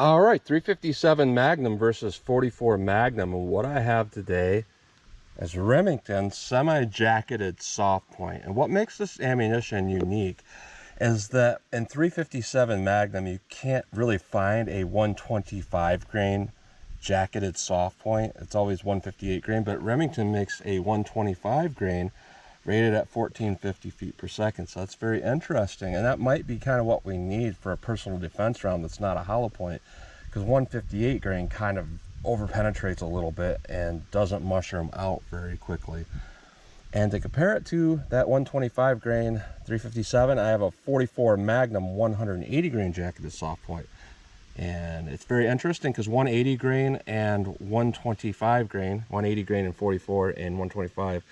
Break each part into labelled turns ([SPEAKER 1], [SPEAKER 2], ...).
[SPEAKER 1] All right, 357 Magnum versus 44 Magnum. And what I have today is Remington semi-jacketed soft point. And what makes this ammunition unique is that in 357 Magnum, you can't really find a 125 grain jacketed soft point. It's always 158 grain, but Remington makes a 125 grain rated at 1450 feet per second. So that's very interesting, and that might be kind of what we need for a personal defense round that's not a hollow point, because 158 grain kind of over penetrates a little bit and doesn't mushroom out very quickly. And to compare it to that 125 grain 357, I have a 44 Magnum 180 grain jacketed soft point. And it's very interesting because 180 grain and 125 grain, 180 grain and 44 and 125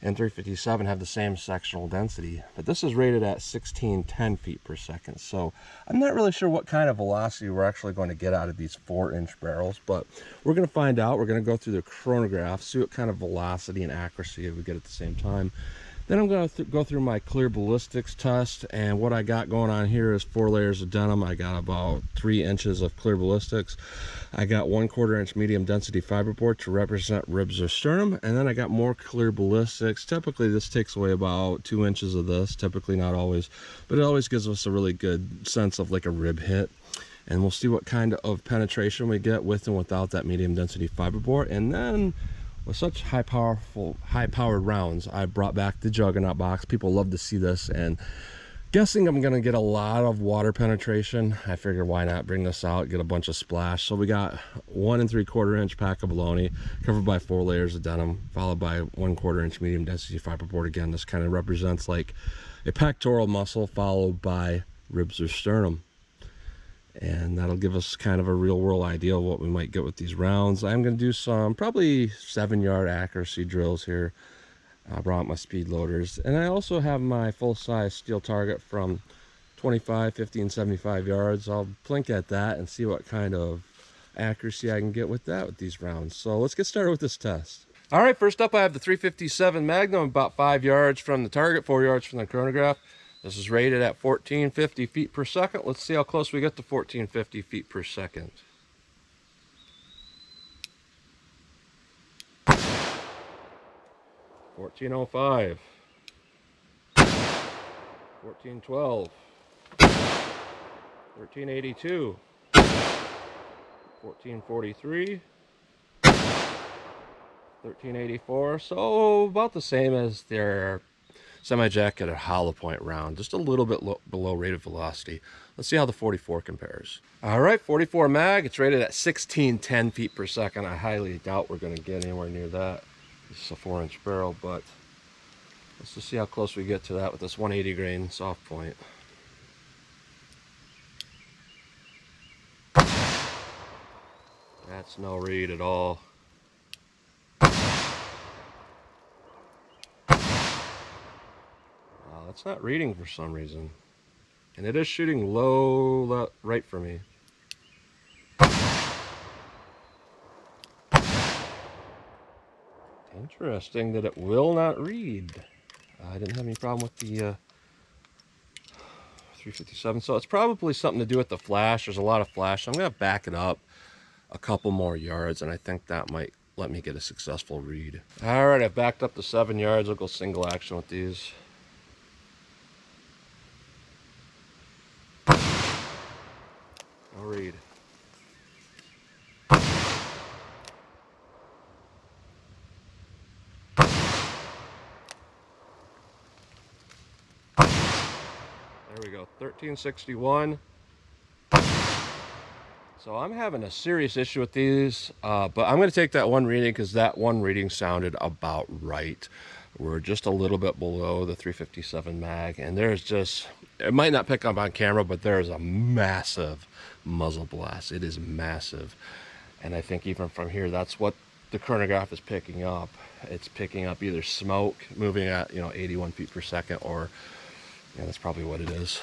[SPEAKER 1] and 357 have the same sectional density, but this is rated at 1610 feet per second. So I'm not really sure what kind of velocity we're actually going to get out of these 4-inch barrels, but we're going to find out. We're going to go through the chronograph, see what kind of velocity and accuracy we get at the same time. Then I'm going to go through my clear ballistics test, and what I got going on here is 4 layers of denim. I got about 3 inches of clear ballistics. I got 1/4 inch medium density fiberboard to represent ribs or sternum, and then I got more clear ballistics. Typically this takes away about 2 inches of this, typically, not always, but it always gives us a really good sense of like a rib hit. And we'll see what kind of penetration we get with and without that medium density fiberboard. And then with such high-powered rounds, I brought back the Juggernaut box. People love to see this, and guessing I'm gonna get a lot of water penetration, I figured why not bring this out, get a bunch of splash. So we got 1 3/4 inch pack of bologna covered by 4 layers of denim, followed by 1/4 inch medium density fiberboard. Again, this kind of represents like a pectoral muscle followed by ribs or sternum. And that'll give us kind of a real world idea of what we might get with these rounds. I'm going to do some probably 7-yard accuracy drills here. I brought my speed loaders, and I also have my full-size steel target from 25, 50, and 75 yards. I'll blink at that and see what kind of accuracy I can get with that with these rounds. So let's get started with this test. All right, first up I have the 357 Magnum, about 5 yards from the target, 4 yards from the chronograph. This is rated at 1450 feet per second. Let's see how close we get to 1450 feet per second. $14.05, $14.12, $13.82, $14.43, $13.84. So about the same as their semi-jacketed hollow point round, just a little bit below rated velocity. Let's see how the 44 compares. All right, 44 mag, it's rated at 1610 feet per second. I highly doubt we're going to get anywhere near that. This is a 4-inch barrel, but let's just see how close we get to that with this 180 grain soft point. That's no read at all. It's not reading for some reason, and it is shooting low right for me. Interesting that it will not read. I didn't have any problem with the 357, so it's probably something to do with the flash. There's a lot of flash. I'm going to back it up a couple more yards, and I think that might let me get a successful read. All right, I've backed up to 7 yards. I'll go single action with these. No read. There we go, 1361. So I'm having a serious issue with these, but I'm going to take that one reading because that one reading sounded about right. We're just a little bit below the 357 mag, and there's just, it might not pick up on camera, but there's a massive muzzle blast. It is massive, and I think even from here, that's what the chronograph is picking up. It's picking up either smoke moving at 81 feet per second, or that's probably what it is.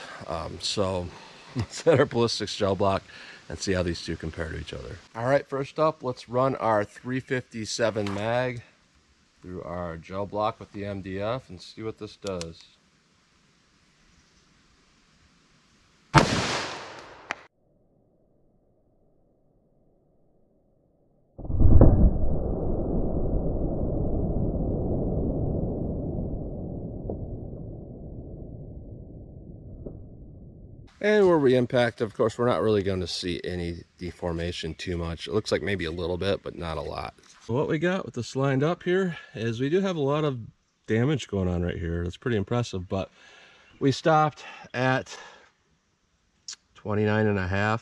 [SPEAKER 1] So let's hit our ballistics gel block and see how these two compare to each other. All right, first up, let's run our 357 mag through our gel block with the MDF and see what this does. And where we impact, of course, we're not really going to see any deformation too much. It looks like maybe a little bit, but not a lot. So what we got with this lined up here is we do have a lot of damage going on right here. That's pretty impressive, but we stopped at 29.5,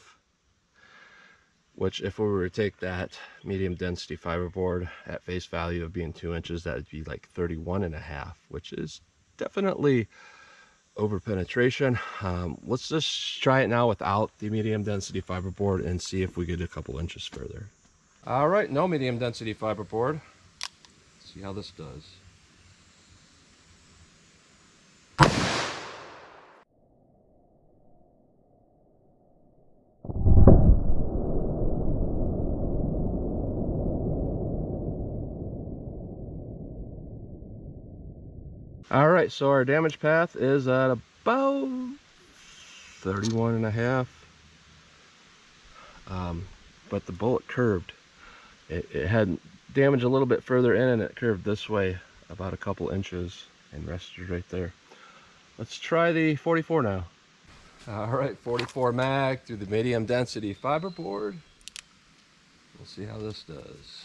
[SPEAKER 1] which if we were to take that medium density fiberboard at face value of being 2 inches, that would be like 31.5, which is definitely over penetration. Let's just try it now without the medium density fiberboard and see if we get a couple inches further. All right, no medium density fiberboard. Let's see how this does. All right, so our damage path is at about 31.5. But the bullet curved. It had damage a little bit further in, and it curved this way about a couple inches and rested right there. Let's try the 44 now. All right, 44 mag through the medium density fiberboard. We'll see how this does.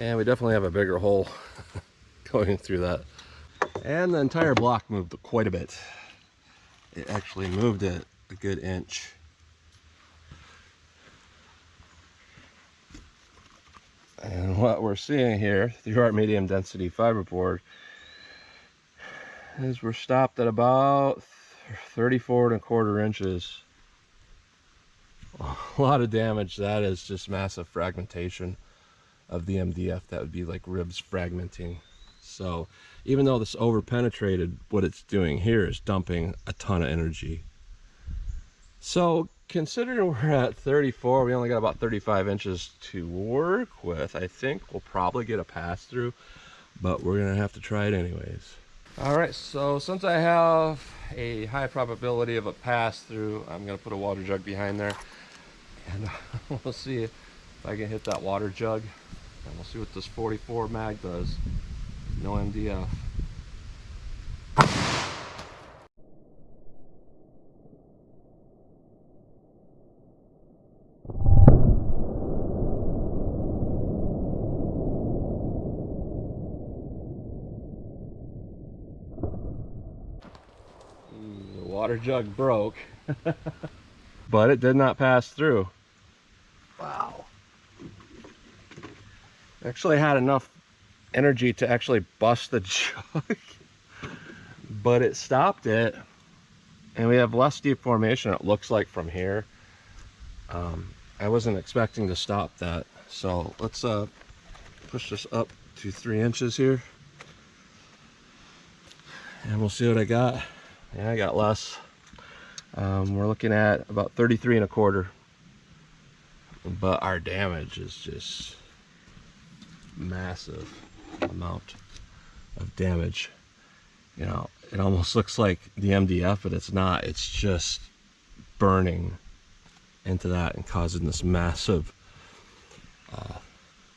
[SPEAKER 1] And we definitely have a bigger hole going through that. And the entire block moved quite a bit. It actually moved it a good inch. And what we're seeing here through our medium density fiberboard is we're stopped at about 34.25 inches. A lot of damage. That is just massive fragmentation of the MDF. That would be like ribs fragmenting. So even though this over penetrated, what it's doing here is dumping a ton of energy. So considering we're at 34, we only got about 35 inches to work with. I think we'll probably get a pass through, but we're gonna have to try it anyways. All right, so since I have a high probability of a pass through, I'm gonna put a water jug behind there, and we'll see if I can hit that water jug. And we'll see what this 44 mag does. No MDF. The water jug broke, but it did not pass through. Wow. Actually had enough energy to actually bust the jug, but it stopped it, and we have less deformation, it looks like, from here. I wasn't expecting to stop that, so let's push this up to 3 inches here, and we'll see what I got. Yeah, I got less. We're looking at about 33.25, but our damage is just massive amount of damage. You know, it almost looks like the MDF, but it's not. It's just burning into that and causing this massive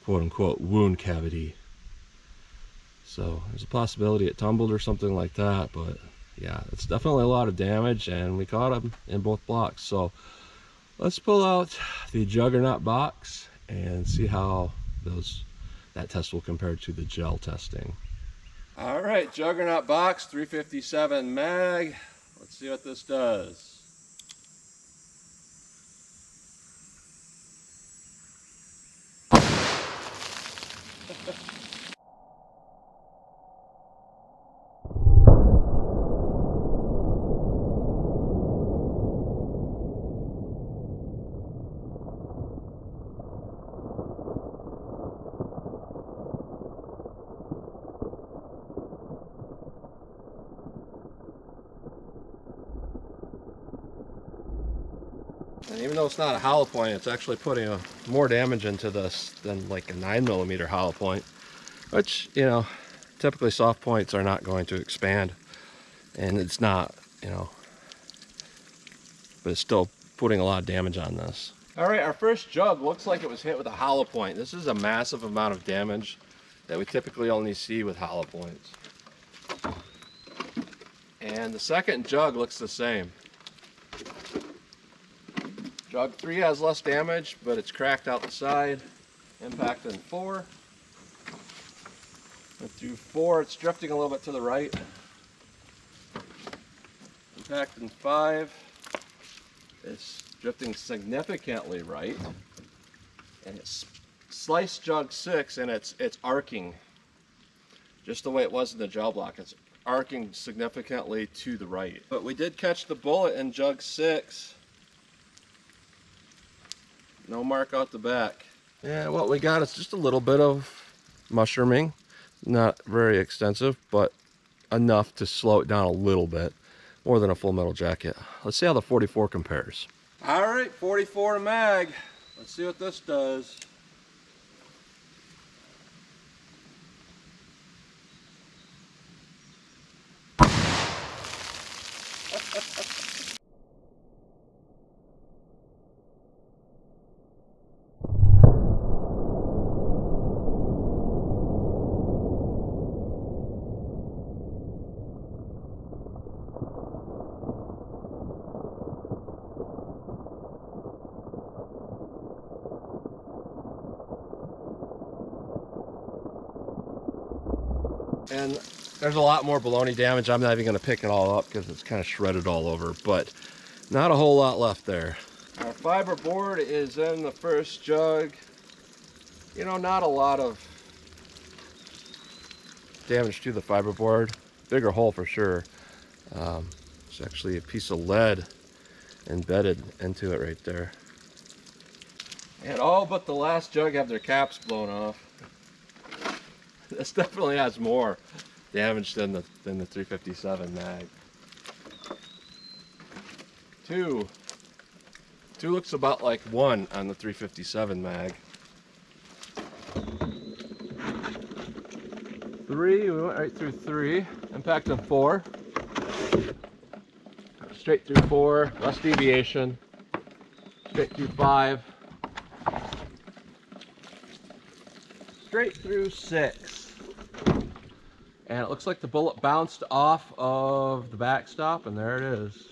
[SPEAKER 1] quote-unquote wound cavity. So there's a possibility it tumbled or something like that, but yeah, it's definitely a lot of damage, and we caught them in both blocks. So let's pull out the Juggernaut box and see how that test will compare to the gel testing. All right, Juggernaut box, 357 mag. Let's see what this does. And even though it's not a hollow point, it's actually putting more damage into this than like a 9mm hollow point, which, you know, typically soft points are not going to expand, and it's not, you know, but it's still putting a lot of damage on this. All right, our first jug looks like it was hit with a hollow point. This is a massive amount of damage that we typically only see with hollow points. And the second jug looks the same. Jug 3 has less damage, but it's cracked out the side. Impact in 4. Went through 4, it's drifting a little bit to the right. Impact in 5. It's drifting significantly right. And it's sliced jug 6, and it's arcing. Just the way it was in the gel block. It's arcing significantly to the right. But we did catch the bullet in jug 6. No mark out the back. Yeah, what we got is just a little bit of mushrooming. Not very extensive, but enough to slow it down a little bit. More than a full metal jacket. Let's see how the 44 compares. All right, 44 mag. Let's see what this does. And there's a lot more baloney damage. I'm not even going to pick it all up because it's kind of shredded all over, but not a whole lot left there. Our fiber board is in the first jug. You know, not a lot of damage to the fiber board. Bigger hole for sure. There's actually a piece of lead embedded into it right there. And all but the last jug have their caps blown off. This definitely has more damage than the 357 mag. Two looks about like 1 on the 357 mag. 3, we went right through 3. Impact of 4. Straight through 4, less deviation. Straight through 5. Straight through 6. And it looks like the bullet bounced off of the backstop, and there it is.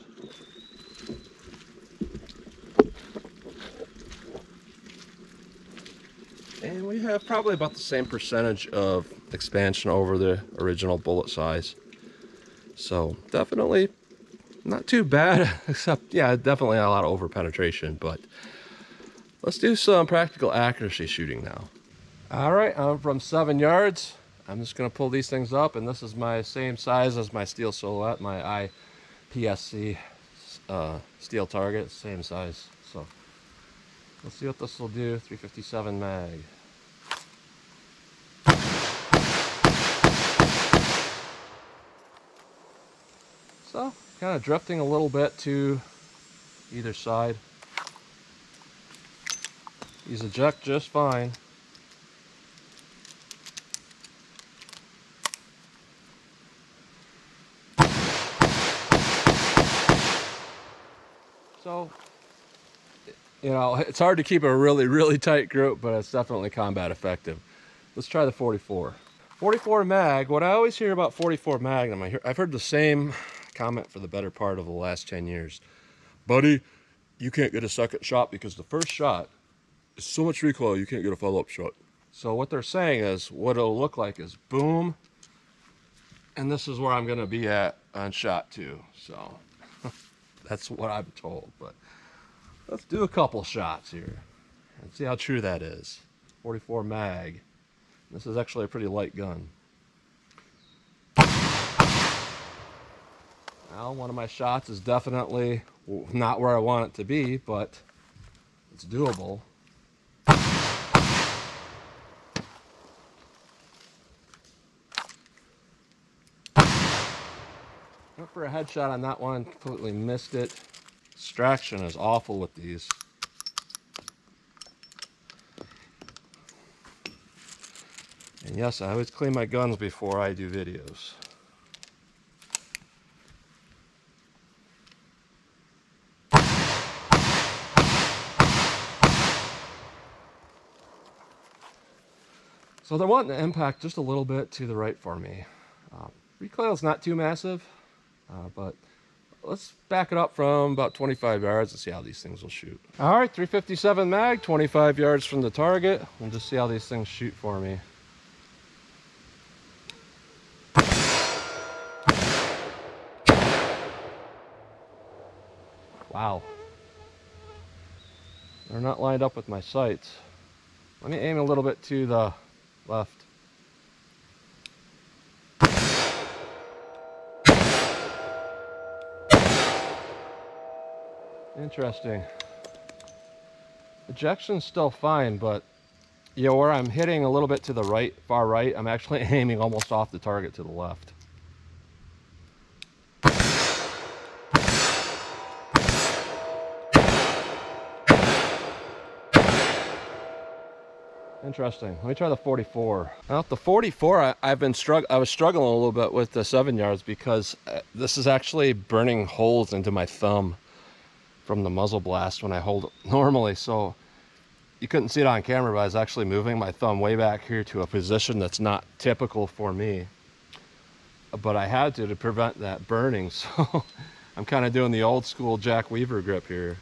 [SPEAKER 1] And we have probably about the same percentage of expansion over the original bullet size. So definitely not too bad, except, yeah, definitely a lot of over penetration, but let's do some practical accuracy shooting now. All right, I'm from 7 yards. I'm just gonna pull these things up, and this is my same size as my steel silhouette, my IPSC steel target, same size. So let's see what this will do. 357 mag. So kind of drifting a little bit to either side. These eject just fine. So, you know, it's hard to keep a really tight group, but it's definitely combat effective. Let's try the 44. 44 mag, what I always hear about 44 Magnum, I've heard the same comment for the better part of the last 10 years. Buddy, you can't get a second shot because the first shot is so much recoil you can't get a follow-up shot. So what they're saying is, what it'll look like is boom, and this is where I'm gonna be at on shot 2. So that's what I'm told, but let's do a couple shots here and see how true that is. 44 mag. This is actually a pretty light gun. Well, one of my shots is definitely not where I want it to be, but it's doable. Went for a headshot on that one, completely missed it. Distraction is awful with these. And yes, I always clean my guns before I do videos. So they're wanting to impact just a little bit to the right for me. Recoil is not too massive, but let's back it up from about 25 yards and see how these things will shoot. All right, 357 mag, 25 yards from the target. We'll just see how these things shoot for me. Wow. They're not lined up with my sights. Let me aim a little bit to the left. Interesting. Ejection's still fine, but you know, where I'm hitting a little bit to the right, far right, I'm actually aiming almost off the target to the left. Interesting. Let me try the 44. Now the 44, I was struggling a little bit with the 7 yards because this is actually burning holes into my thumb from the muzzle blast when I hold it normally. So you couldn't see it on camera, but I was actually moving my thumb way back here to a position that's not typical for me. But I had to prevent that burning. So I'm kind of doing the old school Jack Weaver grip here.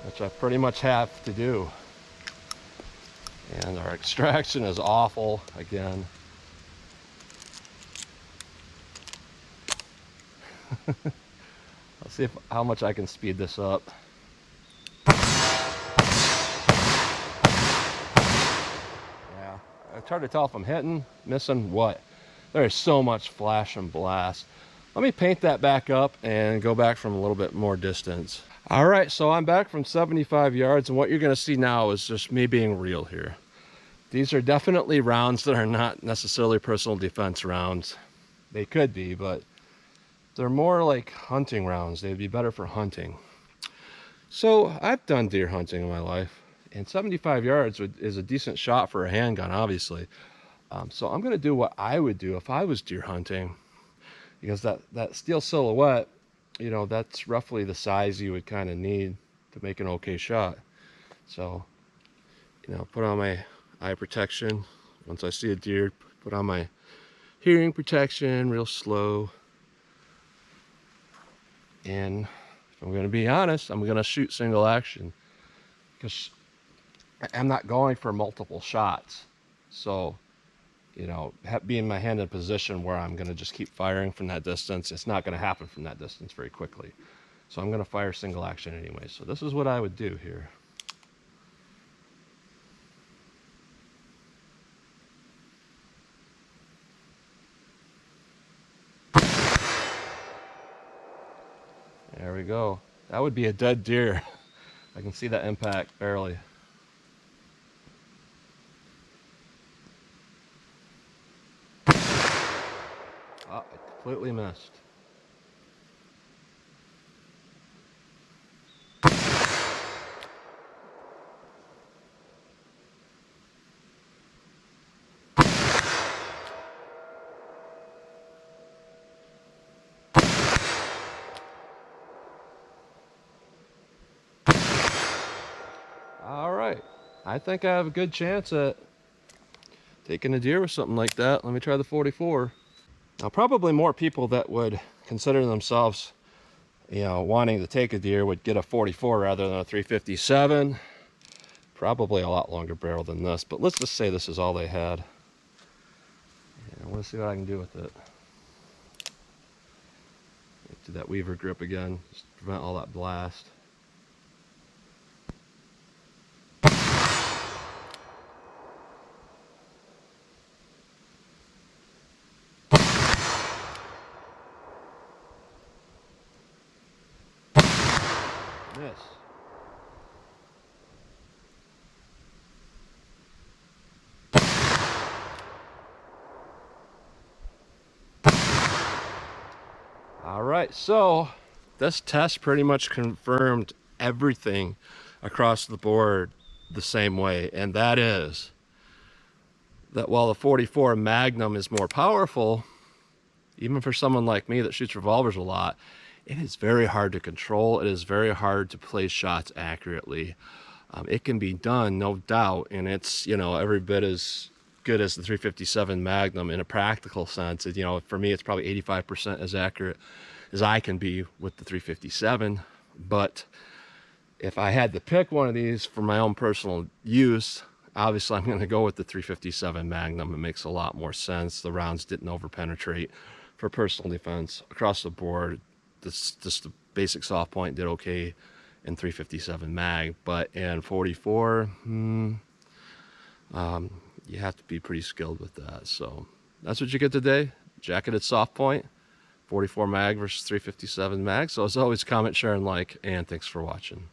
[SPEAKER 1] Which I pretty much have to do. And our extraction is awful again. Let's see how much I can speed this up. Yeah, it's hard to tell if I'm hitting, missing, what. There's so much flash and blast. Let me paint that back up and go back from a little bit more distance. All right, so I'm back from 75 yards, and what you're gonna see now is just me being real here. These are definitely rounds that are not necessarily personal defense rounds. They could be, but they're more like hunting rounds. They'd be better for hunting. So I've done deer hunting in my life, and 75 yards is a decent shot for a handgun, obviously. So I'm gonna do what I would do if I was deer hunting, because that steel silhouette, you know, that's roughly the size you would kind of need to make an okay shot. So, you know, put on my eye protection. Once I see a deer, put on my hearing protection real slow. And if I'm going to be honest, I'm going to shoot single action because I'm not going for multiple shots. So, you know, being my hand in a position where I'm going to just keep firing from that distance, it's not going to happen from that distance very quickly. So I'm going to fire single action anyway. So this is what I would do here. There we go. That would be a dead deer. I can see that impact barely. Oh, I completely missed. All right, I think I have a good chance at taking a deer with something like that. Let me try the 44. Now, probably more people that would consider themselves, you know, wanting to take a deer would get a 44 rather than a 357. Probably a lot longer barrel than this, but let's just say this is all they had. I want to see what I can do with it. Do that Weaver grip again, just to prevent all that blast. Miss. All right, right, so this test pretty much confirmed everything across the board the same way, and that is that while the 44 Magnum is more powerful, even for someone like me that shoots revolvers a lot, it is very hard to control. It is very hard to place shots accurately. It can be done, no doubt, and it's, you know, every bit as good as the 357 Magnum in a practical sense. You know, for me, it's probably 85% as accurate as I can be with the 357. But if I had to pick one of these for my own personal use, obviously I'm going to go with the 357 Magnum. It makes a lot more sense. The rounds didn't over-penetrate for personal defense across the board. Just the basic soft point did okay in 357 mag, but in 44, you have to be pretty skilled with that. So that's what you get today. Jacketed soft point, 44 mag versus 357 mag. So as always, comment, share, and like, and thanks for watching.